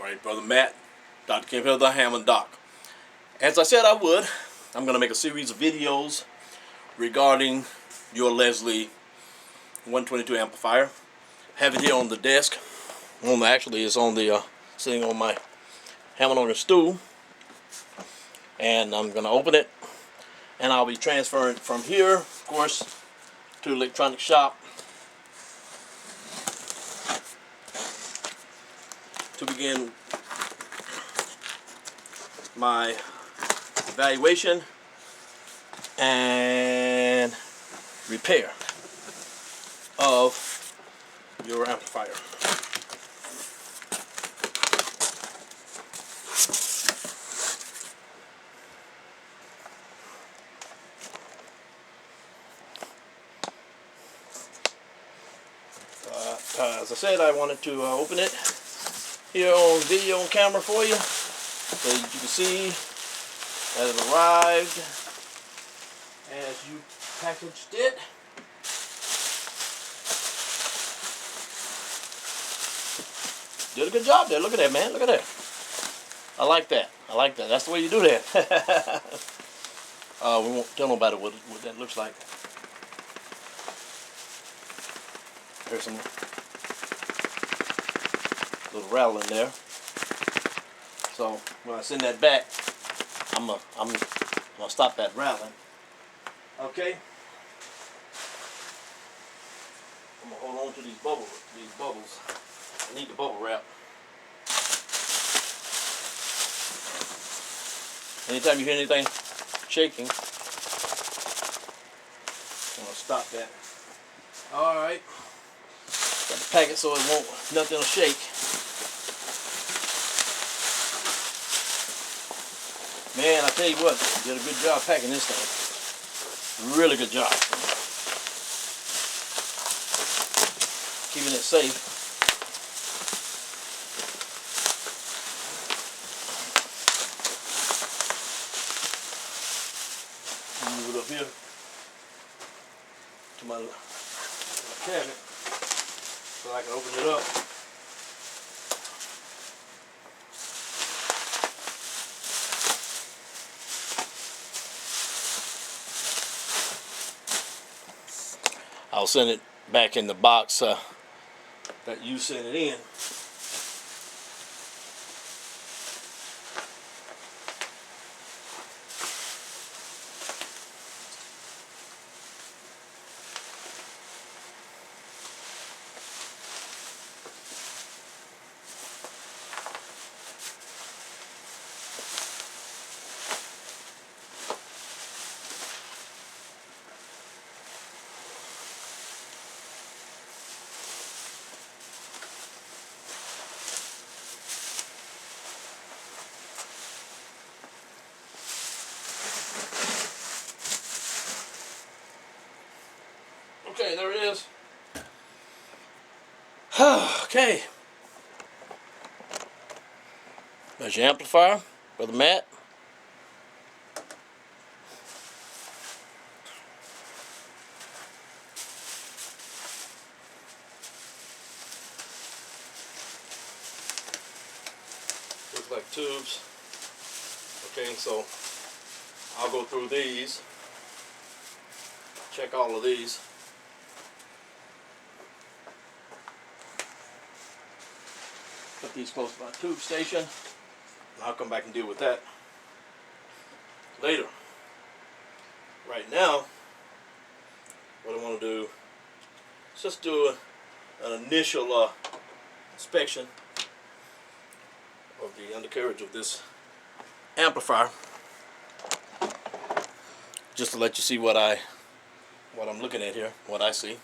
Alright, Brother Matt, Dr. Campbell, the Hammond Doc. As I said I would, I'm going to make a series of videos regarding your Leslie 122 amplifier. I have it here on the desk. Actually, it's on the sitting on my Hammond organ stool. And I'm going to open it. And I'll be transferring from here, of course, to the electronic shop to begin my evaluation and repair of your amplifier. As I said, I wanted to open it here on video and camera for you, so you can see that it arrived as you packaged it. Did a good job there. Look at that, man. Look at that. I like that. I like that. That's the way you do that. We won't tell nobody what that looks like. There's some little rattle in there. So when I send that back, I'm gonna stop that rattling. Okay. I'm gonna hold on to these bubbles. I need the bubble wrap. Anytime you hear anything shaking, I'm gonna stop that. All right. Got to pack it so it won't, nothing will shake. Man, I tell you what, you did a good job packing this thing. Really good job. Keeping it safe. Move it up here to my cabinet so I can open it up. I'll send it back in the box that you sent it in. Okay, there it is. Okay. There's your amplifier, Brother Matt. Looks like tubes. Okay, so I'll go through these. Check all of these. Put these close to my tube station, and I'll come back and deal with that later. Right now, what I want to do is just do an initial inspection of the undercarriage of this amplifier, just to let you see what I'm looking at here, what I see.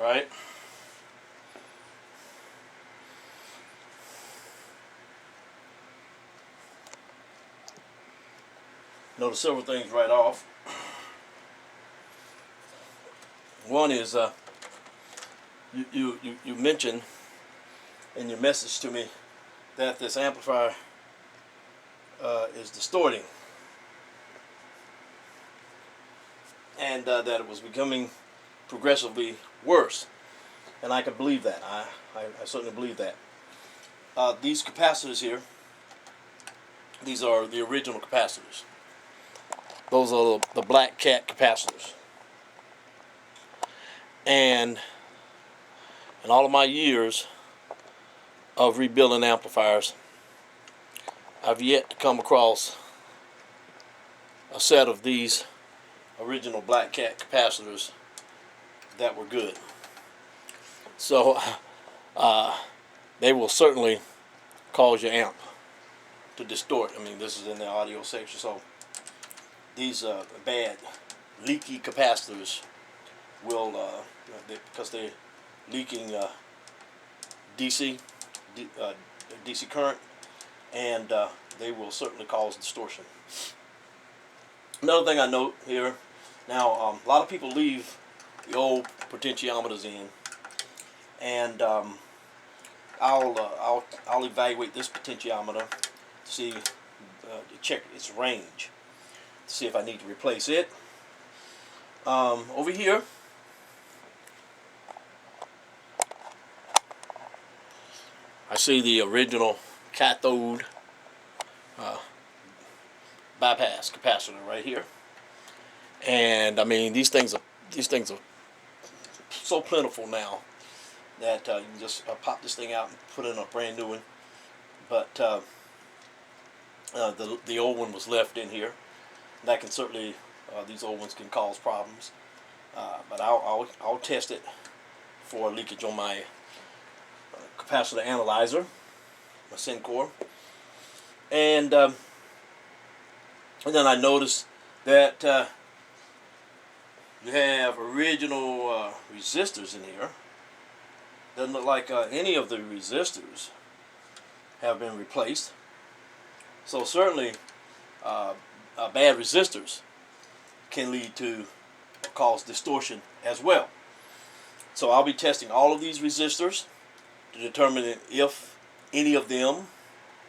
Right. Notice several things right off. One is you mentioned in your message to me that this amplifier is distorting. and that it was becoming progressively worse. And I can believe that. I certainly believe that. These capacitors here, these are the original capacitors. Those are the Black Cat capacitors. And in all of my years of rebuilding amplifiers, I've yet to come across a set of these original Black Cat capacitors that were good. So they will certainly cause your amp to distort. I mean, this is in the audio section. So these bad leaky capacitors will, because they're leaking DC current, and they will certainly cause distortion. Another thing I note here, now a lot of people leave the old potentiometers in, and I'll evaluate this potentiometer to see, to check its range, to see if I need to replace it. Over here, I see the original cathode bypass capacitor right here, and I mean these things are so plentiful now that you can just pop this thing out and put in a brand new one. But the old one was left in here. That can certainly, these old ones can cause problems. But I'll test it for leakage on my capacitor analyzer, my Syncor, and then I noticed that you have original resistors in here. Doesn't look like any of the resistors have been replaced. So certainly bad resistors can lead to cause distortion as well. So I'll be testing all of these resistors to determine if any of them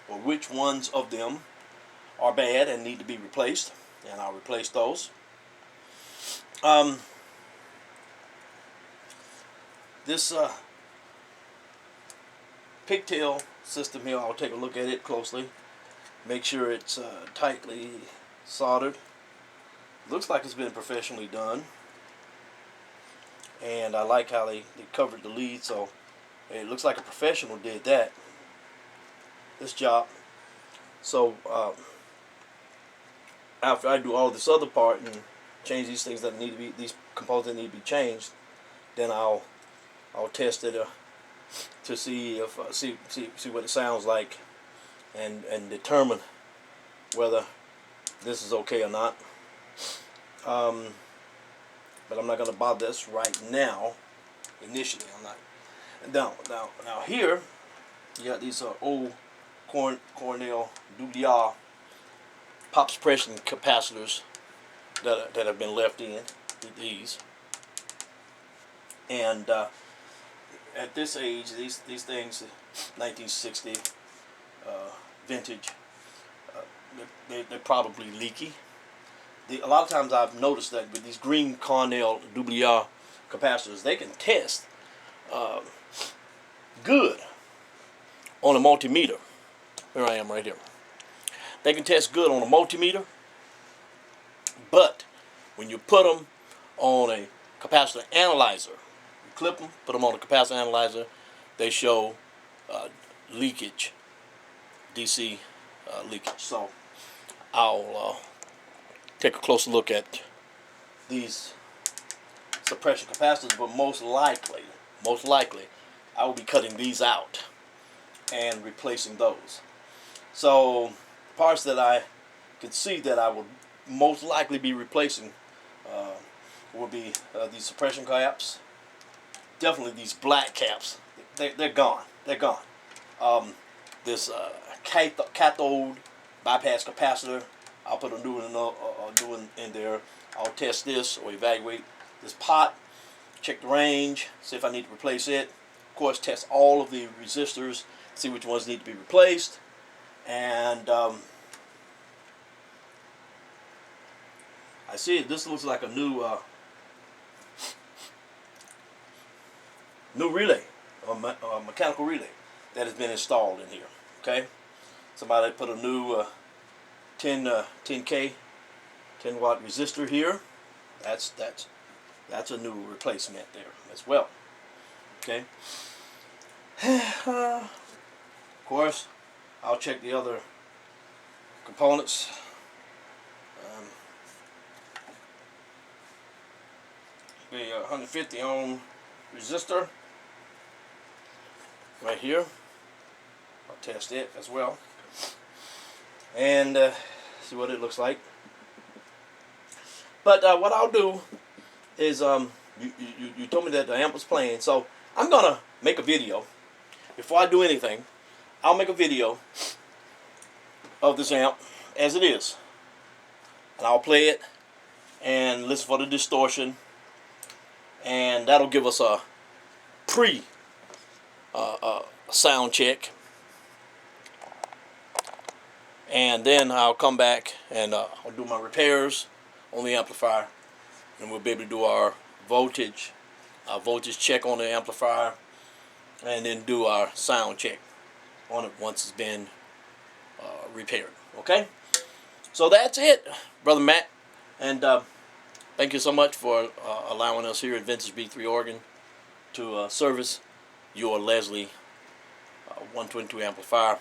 or which ones of them are bad and need to be replaced, and I'll replace those. This pigtail system here, I'll take a look at it closely, make sure it's tightly soldered. Looks like it's been professionally done, and I like how they covered the lead, so it looks like a professional did this job. So after I do all this other part and change these things that need to be, these components that need to be changed, then I'll test it to see if see what it sounds like, and determine whether this is okay or not. But I'm not going to bother this right now. Initially, I'm not. Now here, you got these old Cornell Dublier pop suppression capacitors that have been left in, these. And at this age, these things, 1960 vintage, they're probably leaky. A lot of times I've noticed that with these green Cornell Dublier capacitors, they can test good on a multimeter. Here I am right here. They can test good on a multimeter, but when you put them on a capacitor analyzer, you clip them, put them on a capacitor analyzer, they show leakage, DC leakage. So I'll take a closer look at these suppression capacitors, but most likely, I will be cutting these out and replacing those. So parts that I can see that I will most likely be replacing will be these suppression caps. Definitely these black caps. They're gone. They're gone. This cathode bypass capacitor, I'll put a new one in there. I'll test this or evaluate this pot, check the range, see if I need to replace it. Of course, test all of the resistors, see which ones need to be replaced. And I see this looks like a new new relay, or mechanical relay that has been installed in here. Okay, somebody put a new 10K 10-watt resistor here. That's a new replacement there as well. Okay. Of course, I'll check the other components. The 150 ohm resistor right here. I'll test it as well and see what it looks like. But what I'll do is you told me that the amp was playing, so I'm gonna make a video. Before I do anything, I'll make a video of this amp as it is, and I'll play it and listen for the distortion, and that'll give us a pre sound check. And then I'll come back and I'll do my repairs on the amplifier, and we'll be able to do our voltage check on the amplifier, and then do our sound check on it once it's been repaired. Okay, so that's it, Brother Matt, and thank you so much for allowing us here at Vintage B3 Organ to service your Leslie 122 amplifier,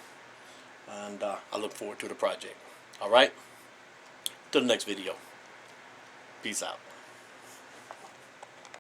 and I look forward to the project. All right, to the next video. Peace out.